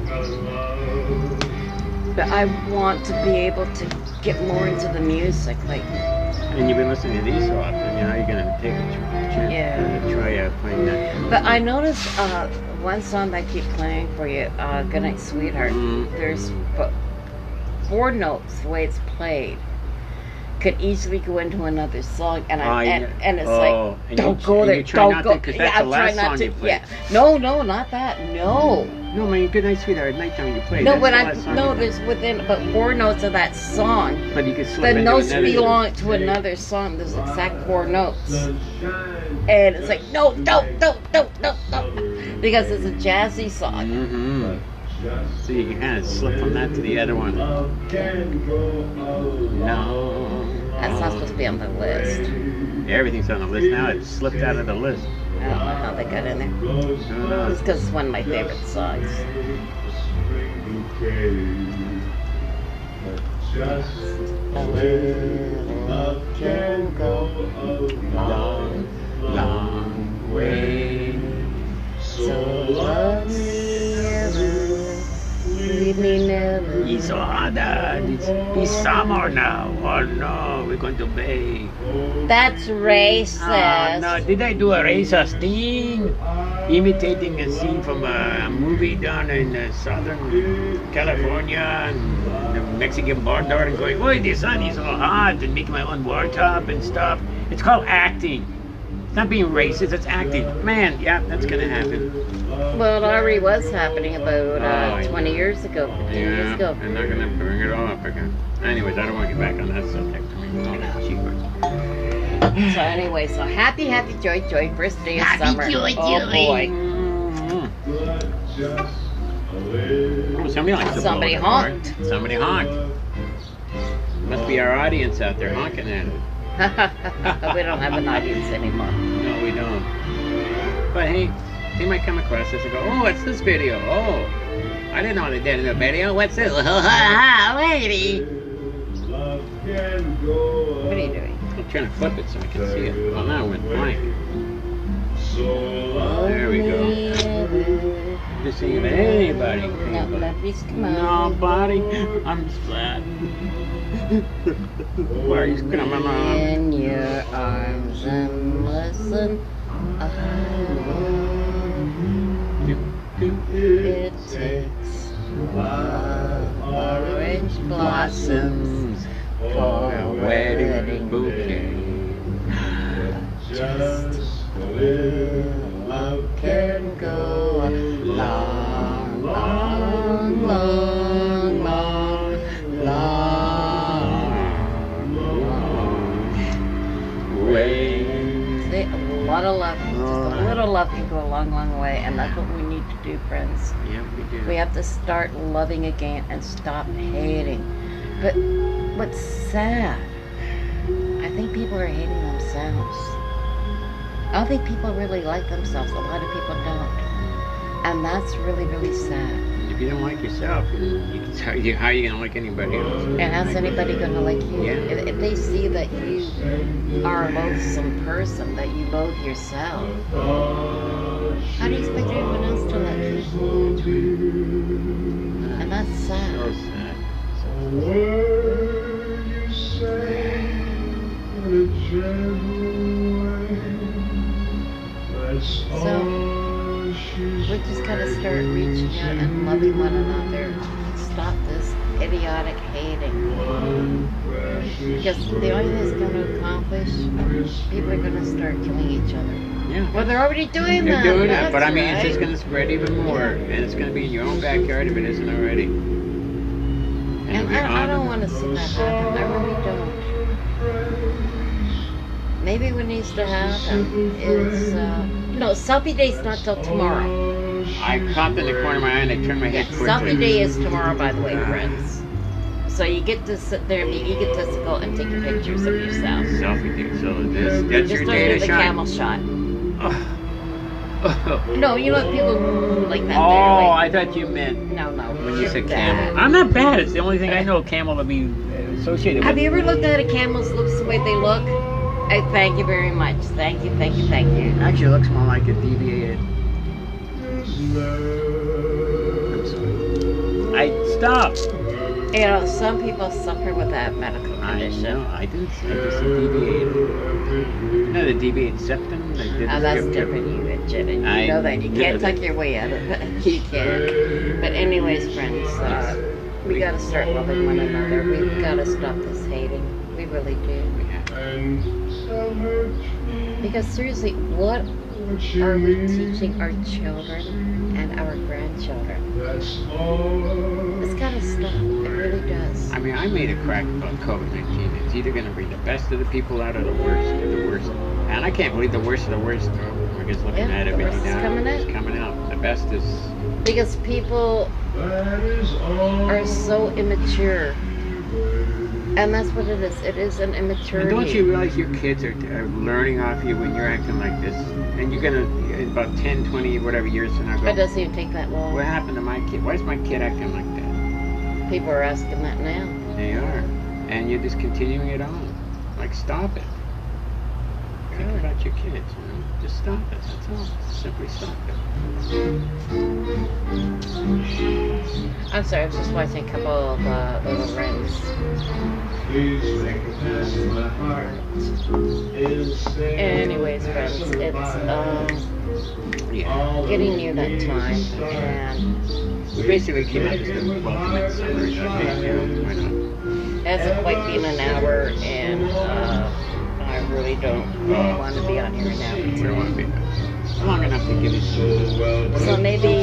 But I want to be able to get more into the music. Like, And you've been listening to these so often, you're gonna take a chance Yeah. to try playing that. but I noticed one song that I keep playing for you, Good Night Sweetheart. Mhm. There's 4 notes, the way it's played, could easily go into another song, and and it's like, don't go there, don't go. Because that's the I'm trying last not song to. you played. Yeah, no, not that. No, No, man, Good Night Sweetheart, at nighttime you play. no, That's but the last song you play. there's within about 4 notes of that song. But you could slip The into notes another. belong to another song. There's exact 4 notes, and it's like, no, don't, because it's a jazzy song. Mm-hmm. So you can kind of slip from that to the other one. No. That's not supposed to be on the list. Everything's on the list now. It's slipped out of the list. I don't know how they got in there. It's because it's one of my favorite songs. A little love can go a long, long way. So love me ever, leave me never. It's so hard. It's summer now. Oh no, we're going to bathe. That's racist. No, did I do a racist thing? Imitating a scene from a movie down in southern California and the Mexican border and going, "Oh, the sun is so hot," and making my own war top and stuff. It's called acting. It's not being racist, it's acting. Man, yeah, that's gonna happen. Well, it already was happening about Oh, 20 years ago, 15 years ago. and they're gonna bring it all up again. Anyways, I don't want to get back on that subject. I mean, all that cheaper. So anyway, so happy, joy, first day of summer. joy, oh joy. boy. Oh, somebody likes to Somebody blow the horn. honked. Somebody honked. Must be our audience out there honking at it. We don't have an audience anymore. No, we don't. But hey, they might come across this and go, "Oh, what's this video? Oh, I didn't know they did a video. What's this? Lady." What are you doing? I'm trying to flip it so I can see it. Well, now it went blank. There we go. to see if anybody No, came. nobody's come out. Nobody. I'm flat. Where he's coming on? In your arms and listen. It takes orange blossoms for a wedding bouquet. Just a little love can go a long, long, long, long, long way. See, a lot of love, just a little love can go a long, long way, and that's what we need to do, friends. Yeah, we do. We have to start loving again and stop hating. But what's sad, I think people are hating themselves. I don't think people really like themselves. A lot of people don't. And that's really, really sad. If you don't like yourself, how are you going to like anybody else? And how's anybody going to like you? Yeah. If they see that you are a loathsome person, that you loathe yourself, how do you expect everyone else to like you? And that's So sad. sad. Word you say in a gentle way. That's So, all she's we just got to start reaching out and loving one another. Stop this idiotic hating. Because the only thing it's going to accomplish, people are going to start killing each other. Yeah. Well, they're already doing They're that. doing that, That's but I mean, right. it's just going to spread even more, and it's going to be in your own backyard if it isn't already. And I don't want to see that happen. I really don't. Maybe what needs to happen is, no, selfie day's not till tomorrow. I coughed in the corner of my eye and I turned my head quickly. Selfie day is tomorrow, by the way, friends. So you get to sit there and be egotistical and take pictures of yourself. Selfie day. So that's Just your don't day do to the shine. camel shot. Oh. No, you know people like that. Oh, They're I thought you meant like, no, when you you're said bad. camel. I'm not bad. It's the only thing I know camel to be associated Have with. you ever looked at a camel's lips the way they look? I thank you very much. Thank you, thank you, thank you. Actually, it looks more like a deviated. I stop. You know, some people suffer with that medical I condition. know. I didn't. I just said deviated. You know the deviated septum. They did Oh, that's different, you idiot. You I know that. You can't know tuck your way out of it. You can't. But anyways, friends, we got to start loving one another. We've got to stop this hating. We really do. Because seriously, what are we teaching our children and our grandchildren? It's got to stop. It really does. I mean, I made a crack about COVID-19. It's either going to bring the best of the people out or the worst of the worst. And I can't believe the worst of the worst. We're just looking Yeah, at the everything worst is now. coming out. It's coming out. The best is. Because people are so immature. And that's what it is. It is an And immaturity. don't you realize your kids are learning off you when you're acting like this? And you're going to, in about 10, 20, whatever years from now, It go, doesn't even take that long. what happened to my kid? Why is my kid acting like that? People are asking that now. They are. And you're just continuing it on. Like, stop it. Think about your kids, you know? Just stop it. That's all. Simply stop it. I'm sorry, I was just watching a couple of little rings. Please make it past my heart. Anyways, friends, it's Yeah. getting near that time, and We basically came out just to welcome it summer. Okay, yeah, why not? it hasn't quite been an hour, and I really don't want to be on here now. We don't want to be long enough to give it some. So maybe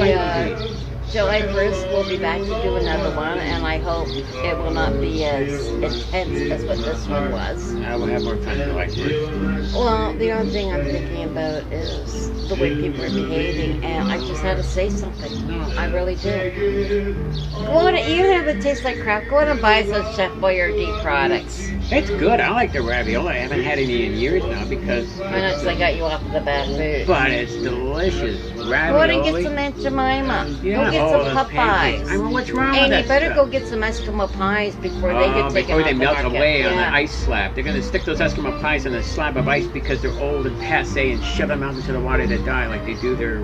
July 1st we'll be back to do another one, and I hope it will not be as intense as what this one was. I will have more time to like it. Well, the only thing I'm thinking about is the way people are behaving, and I just had to say something. I really did. Go on, even if it tastes like crap, go on and buy some Chef Boyardee products. It's good. I like the ravioli. I haven't had any in years now because. Why not? 'Cause I got you off of the bad food. But it's delicious. Ravioli. Go on and get some Aunt Jemima. Yeah. Go get Oh, some those pancakes. Popeyes. I mean, what's wrong with And that you better stuff? go get some Eskimo pies before they get taken before off they the melt market. away on Yeah. the ice slab. They're going to stick those Eskimo pies on a slab of ice because they're old and passe and shove them out into the water to die like they do their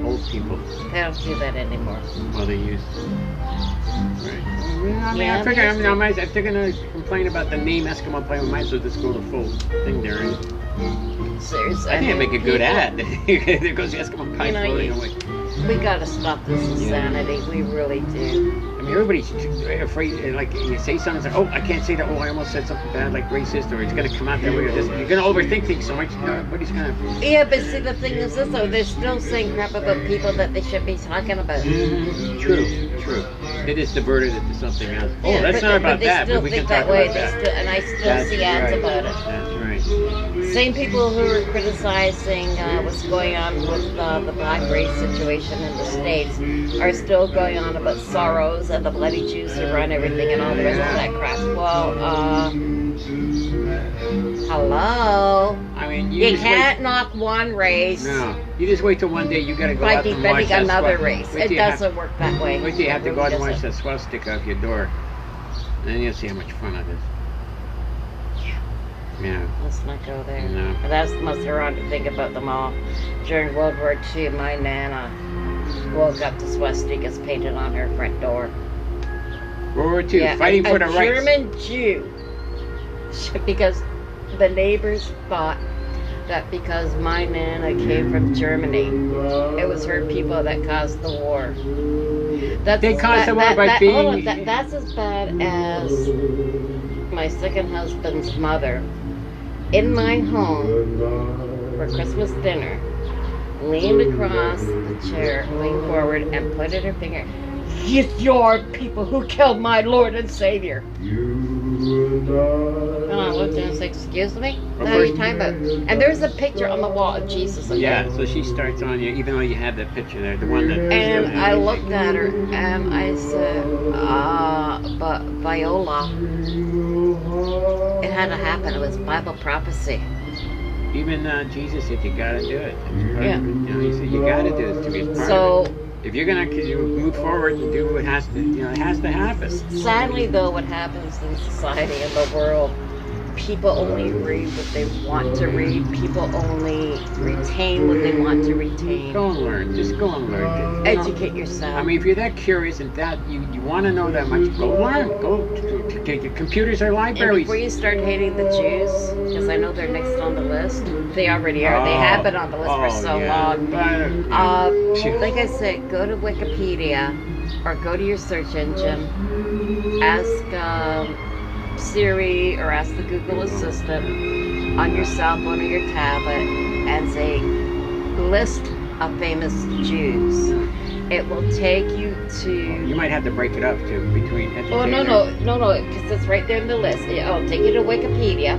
old people. They don't do that anymore. Well, they used to. Right. I mean, Yeah, I figure they used if they're gonna complain about the name Eskimo plane, we might as well just go the full thing they're in. Seriously. I think it'd make a good people- ad. There goes the Eskimo plane You know, floating away. We gotta stop this insanity. We really do. I mean, everybody's afraid. Like you say something, it's like, oh, I can't say that. Oh, I almost said something bad, like racist, or it's gonna come out that way. Or this. You're gonna overthink things so much. Everybody's gonna. Yeah, but see, the thing is this, though, they're still saying crap about people that they shouldn't be talking about. True. It is diverted into something else. Oh, Yeah, that's but not about they that, still but we can think talk that way. about They that. still, and I still That's see ads right. about it. That's right. Same people who are criticizing what's going on with the black race situation in the States are still going on about Soros and the bloody Jews who run everything and all the rest of that crap. Well, hello? I mean, You just can't knock one race No, you just wait till one day you gotta go by out and watch defending that another swastika. race. Wait It till you have- doesn't work that way. Wait till you have to It go out really and watch doesn't. that swastika out your door. And then you'll see how much fun it is. Yeah. Let's not go there. No. But that's the most ironic thing about them all. During World War II, my Nana woke up to swastikas painted on her front door. World War II, fighting for the A rights. German Jew. Because the neighbors thought that because my Nana came from Germany, it was her people that caused the war. That's They as caused the bad- war by that- being- hold on, that's as bad as my second husband's mother in my home for Christmas dinner leaned across the chair, leaned forward, and pointed her finger. It's your people who killed my Lord and Savior. And I looked and I said, excuse me? What are you talking about? And there's a picture on the wall of Jesus. Okay? Yeah, so she starts on you, even though you have that picture there, the one that. And I looked at her and I said, but Viola, it had to happen. It was Bible prophecy. Even Jesus said you gotta do it. Yeah. You know, he said you gotta do it to be a part of So, it. If you're gonna move forward and do what has to, it has to happen. sadly, though, what happens in society and the world, people only read what they want to read. People only retain what they want to retain. Go and learn. Just go and learn. Educate yourself. I mean, if you're that curious and that you want to know that much, go learn. Go. Computers are And libraries. before you start hating the Jews, because I know they're next on the list, they already are. They have been on the list for so long. Like I said, go to Wikipedia or go to your search engine, ask Siri or ask the Google Assistant on your cell phone or your tablet and say, list of famous Jews. It will take you to... You might have to break it up too between educators. Oh, no, because it's right there in the list. It'll take you to Wikipedia,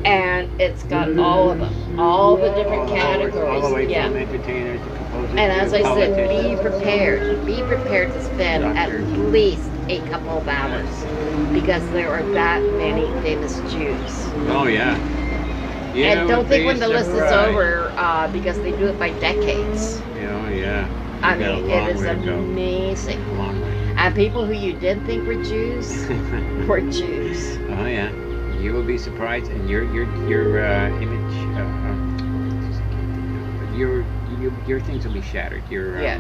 and it's got all of them, all the different categories. All the way Yeah. from entertainers to composers. And as to I said, politicians. be prepared. Be prepared to spend at least a couple of hours, because there are that many famous Jews. Oh yeah. And don't think when the list is surprised. over, because they do it by decades. Oh yeah. I You got a mean, long it is way to go. amazing. A long way. And people who you didn't think were Jews were Jews. Oh yeah. You will be surprised, and your image, your things will be shattered. Yeah.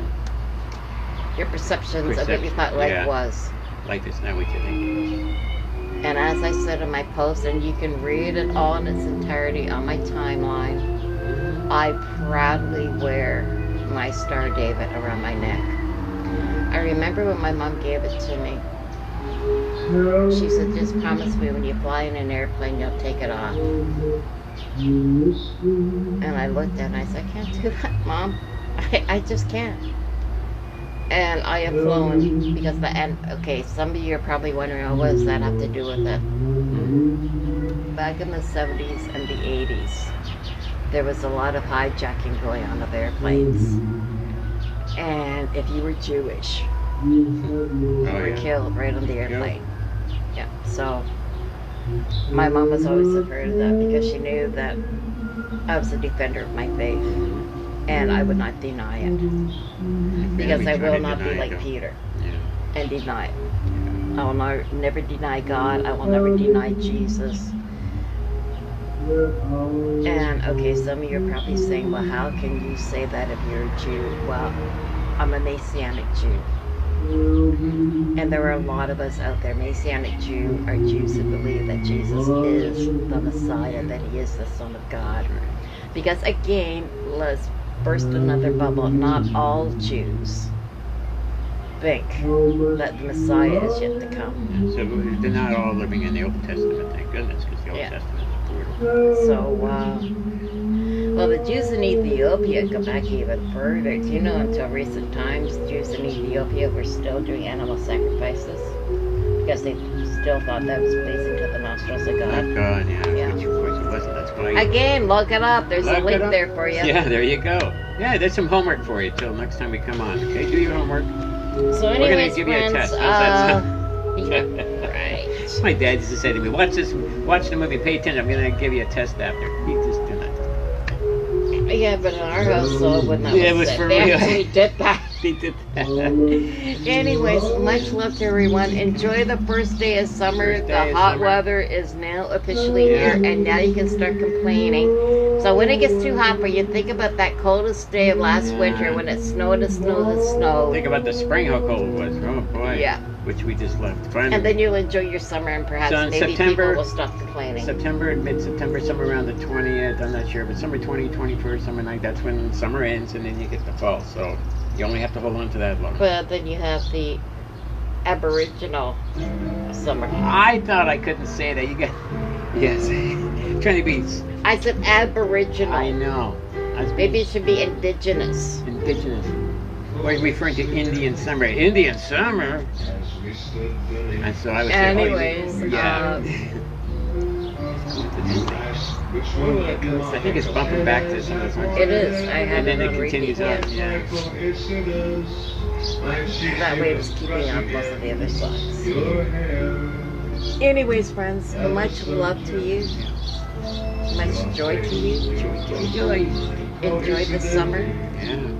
Your perceptions of what you thought life yeah. was. Life is not what you think. And as I said in my post, and you can read it all in its entirety on my timeline, I proudly wear my Star David around my neck. I remember when my mom gave it to me. She said, just promise me when you fly in an airplane, you'll take it off. And I looked at it and I said, I can't do that, Mom. I just can't. And I have flown because okay, some of you are probably wondering, oh, what does that have to do with it? Back in the 70s and the 80s, there was a lot of hijacking going on of airplanes. And if you were Jewish, you were killed right on the airplane. Yeah, so my mom was always afraid of that because she knew that I was a defender of my faith. And I would not deny it. Because I will not be like Peter and deny it. I will never deny God. I will never deny Jesus. And okay, some of you are probably saying, well, how can you say that if you're a Jew? Well, I'm a Messianic Jew. And there are a lot of us out there. Messianic Jew are Jews who believe that Jesus is the Messiah, that he is the Son of God. Because again, let's burst another bubble. Not all Jews think that the Messiah is yet to come. So they're not all living in the Old Testament, thank goodness, because the Old Testament is brutal. So, well, the Jews in Ethiopia go back even further. Do you know until recent times, Jews in Ethiopia were still doing animal sacrifices? Because they still thought that was pleasing to the nostrils of God. God, yeah. Which of course it wasn't. That's why. Again, look it up. There's a link there for you. Yeah, there you go. Yeah, there's some homework for you till next time we come on. Okay, do your homework. So anyways, we're gonna give friends, you a test. How's that sound? yeah, right. My dad used to say to me, watch the movie, pay attention, I'm going to give you a test after. You just do that. Yeah, but in our household, when that was for they real. actually did that. They did that. Anyways, much love to everyone. Enjoy the first day of summer. The hot weather is now officially here, and now you can start complaining. So when it gets too hot for you, think about that coldest day of last winter when it snowed and snowed and snowed. Think about the spring, how cold it was. Oh, boy. Yeah. Which we just left. Finally. And then you'll enjoy your summer, and perhaps So in maybe September- people will stop complaining. September, mid-September, somewhere around the 20th, I'm not sure, but somewhere 20, 21st, something like that's when summer ends, and then you get the fall. So you only have to hold on to that long. But then you have the Aboriginal summer. I thought I couldn't say that. You got, yes, trying to be. I said Aboriginal. I know. Maybe it should be Indigenous. Indigenous. Or referring to Indian summer. Indian summer. And so I was saying, Anyways, yeah. I think it's bumping back to some of those ones. It is. I And haven't then it been reading continues on. yet. Yeah. That way it's keeping up most of the other songs. Anyways, friends, much love to you. Much joy to you. Enjoy. Enjoy the summer. Yeah.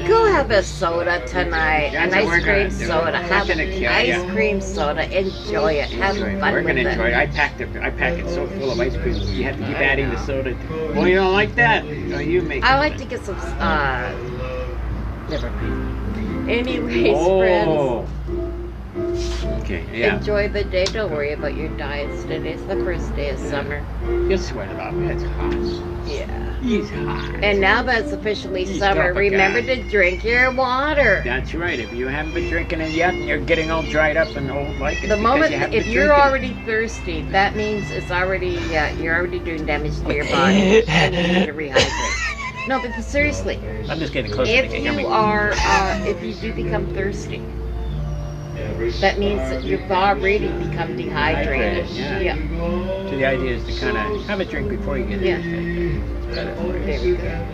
Go have a soda tonight. That's An what we're ice gonna cream do. soda. We're Have gonna an kill ice ya. cream soda. Enjoy it. Have Enjoy it. fun We're with gonna enjoy it. it. I pack it so full of ice cream. You have to keep adding the soda. Well, you don't like that. No, you make it. I like to get some, never mind. Anyways, friends, Oh. Okay, yeah. enjoy the day. Don't worry about your diets. Today's the first day of summer. You're sweating off. It's hot. Yeah. He's hot. And now that it's officially He's summer, up a remember guy. to drink your water. That's right. If you haven't been drinking it yet and you're getting all dried up and old like it, The moment, you haven't if been you're drinking it. already thirsty, that means it's already, you're already doing damage to your body and you need to rehydrate. No, but seriously, I'm just getting closer. if to get you are, if you do become thirsty, that means that you've already become dehydrated. Yeah. So the idea is to kind of have a drink before you get Yeah. in. It's better for you. There we go.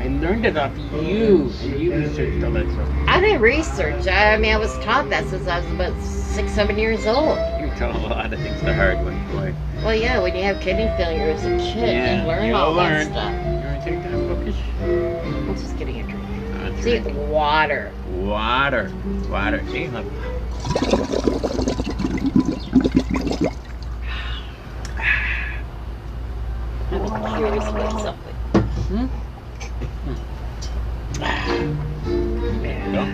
I learned it off you, and you researched all that stuff. I didn't research. I mean, I was taught that since I was about 6, 7 years old. You're told a lot of things the hard way, boy. Well, yeah, when you have kidney failure as a kid, Yeah, you learn you'll all learn. that stuff. You want to take that, focus? I'm just getting a drink. Drink. See, water. Water. Water. See, look. I'm curious about something. There you go.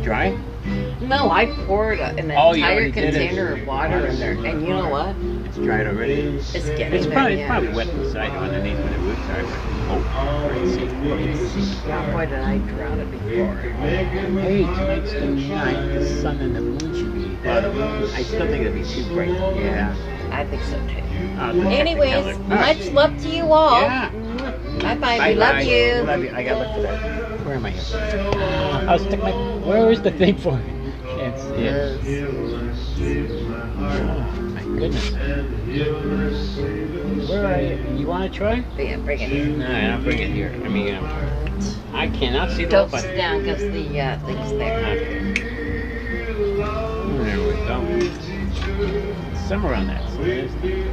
Dry? No, I poured an Oh, you entire already did it. container of water in there, and you know what? It's dried already. It's getting It's there, probably, yeah. wet inside underneath where the roots are. Oh, let's see. Oh, boy, did I drown it before. Hey, tonight's the night. The sun and the moon should be. Well, the moon, I still think it'll be too bright. Yeah. I think so too. Check the Anyways, calendar. All right. much love to you all. Yeah. Bye bye. We Bye-bye. love you. Love you. I gotta look for that. Where am I here? I'll stick my. Where is the thing for it? Can't see it. Oh, my goodness. Where are you? You want to try? Yeah, bring it here. No, I'll bring it here. I mean, I cannot see the Don't button. sit down because the thing's there. Okay. There we go. Somewhere on that. So there's the-